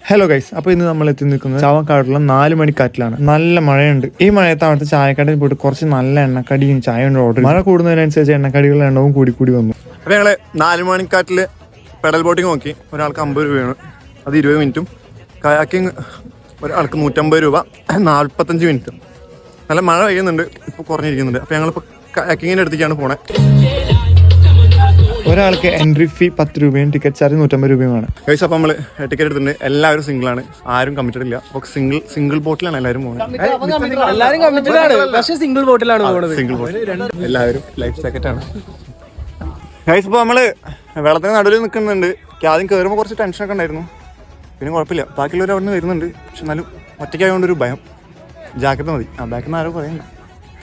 Hello guys, അപ്പോൾ ഇന്ന് നമ്മൾ എത്തി നിൽക്കുന്നത് ചാവക്കാടുള്ള 4 മണിക്കാറ്റിലാണ്. നല്ല മഴയുണ്ട്. ഈ മഴയത്ത് അവിടുത്തെ ചായക്കടയിൽ പോയിട്ട് കുറച്ച് നല്ല എണ്ണക്കടിയും ചായയും ഓർഡർ. മഴ കൂടുന്നതിനനുസരിച്ച് എണ്ണക്കടികളുടെ എണ്ണവും കൂടി വന്നു. അപ്പോൾ ഞങ്ങൾ 4 മണിക്കാറ്റിൽ പെഡൽ ബോട്ടിങ് നോക്കി. ഒരാൾക്ക് 50 രൂപയാണ്, അത് 20 മിനിറ്റും. കയാക്കിങ് ഒരാൾക്ക് 150 രൂപ, 45 മിനിറ്റും. നല്ല മഴ പെയ്യുന്നുണ്ട്, ഇപ്പോൾ കുറഞ്ഞിരിക്കുന്നുണ്ട്. അപ്പോൾ ഞങ്ങളിപ്പോൾ കയാക്കിങ്ങിൻ്റെ അടുത്തേക്കാണ് പോണേ. ഒരാൾക്ക് എൻട്രി ഫീ 10 രൂപയും ടിക്കറ്റ് ചാർജ് 150 രൂപയുമാണ്. ഗൈസ്, അപ്പോൾ നമ്മൾ ടിക്കറ്റ് എടുത്തിട്ടുണ്ട്. എല്ലാവരും സിംഗിളാണ്, ആരും കമ്മിറ്റഡ് ഇല്ല. അപ്പോൾ സിംഗിൾ ബോട്ടിലാണ് എല്ലാവരും പോകുന്നത്. സിംഗിൾ ബോട്ടിലാണ് പോകുന്നത്. സിംഗിൾ ബോട്ടിൽ എല്ലാവരും ലൈഫ് ജാക്കറ്റാണ്. ഗൈസ്, ഇപ്പോൾ നമ്മൾ വെള്ളത്തിന് നടുവിൽ നിൽക്കുന്നുണ്ട്. ആദ്യം കയറുമ്പോൾ കുറച്ച് ടെൻഷനൊക്കെ ഉണ്ടായിരുന്നു, പിന്നെ കുഴപ്പമില്ല. ബാക്കിയുള്ളവർ അവിടെ നിന്ന് വരുന്നുണ്ട്. പക്ഷെ എന്നാലും ഒറ്റയ്ക്കായതുകൊണ്ടൊരു ഭയം. ജാക്കറ്റ് മതി. ബാക്കിൽ നിന്ന് ആരോ പറയണ്ട,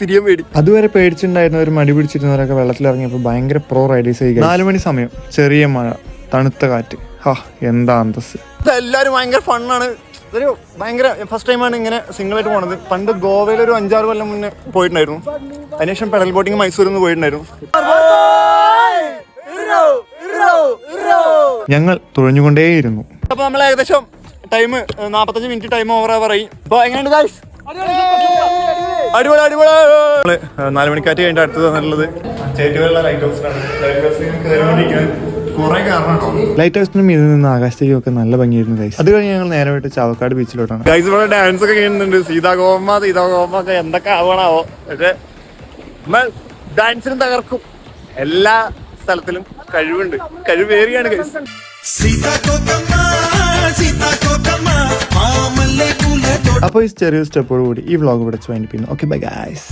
തിരിയാൻ പേടി. അതുവരെ പേടിച്ചിട്ടുണ്ടായിരുന്നവർ മടി പിടിച്ചിരുന്നവരൊക്കെ വെള്ളത്തിലിറങ്ങിയപ്പോൾ ഭയങ്കര പ്രോ റൈഡേഴ്സ് ആയി. 4 മണി സമയം, ചെറിയ മഴ, തണുത്ത കാറ്റ്. എന്താ അന്തസ്. എല്ലാവരും ഭയങ്കര ഫണ്ണാണ്. ഒരു ഭയങ്കര ഫസ്റ്റ് ടൈമാണ് ഇങ്ങനെ സിംഗിളായിട്ട് പോണത്. പണ്ട് ഗോവയിൽ ഒരു 5-6 കൊല്ലം മുന്നേ പോയിട്ടുണ്ടായിരുന്നു. അതിനുശേഷം പെഡൽ ബോട്ടിങ് മൈസൂരിൽ നിന്ന് പോയിട്ടുണ്ടായിരുന്നു. ഞങ്ങൾ തുഴഞ്ഞുകൊണ്ടേയിരുന്നു. അപ്പോൾ നമ്മൾ ഏകദേശം ടൈം 45 മിനിറ്റ് ടൈം ഓവറാ പറയും. അപ്പോൾ എങ്ങനെയുണ്ട് ഗൈസ്? അടിപൊളി. നമ്മള് 4 മണിക്കാറ്റ് കഴിഞ്ഞിട്ട് അടുത്തത് എന്നുള്ളത് ചേറ്റുകളുള്ള ലൈറ്റ് ഹൗസിലാണ്. ലൈറ്റ് ഹൗസിന് മീതിൽ നിന്ന് ആകാശത്തേക്ക് ഒക്കെ നല്ല ഭംഗിയായിരുന്നു ഗൈസ്. അത് കഴിഞ്ഞ് ഞങ്ങൾ നേരെ പോയിട്ട് ചാവക്കാട് ബീച്ചിലോട്ടാണ്. ഗൈസ്, ഇവിടെ ഡാൻസ് ഒക്കെ ചെയ്യുന്നുണ്ട്. സീതാകോമ ഒക്കെ എന്തൊക്കെ ആവണാവോ. പക്ഷെ നമ്മൾ ഡാൻസിനും തകർക്കും. എല്ലാ സ്ഥലത്തിലും കഴിവുണ്ട്, കഴിവേറിയാണ് ഗൈസ്. അപ്പോൾ ഈ ചെറിയ സ്റ്റെപ്പോട് കൂടി ഈ വ്ളോഗ് ഇവിടെ വൈൻഡപ്പ് ചെയ്യുന്നു. Okay, bye guys.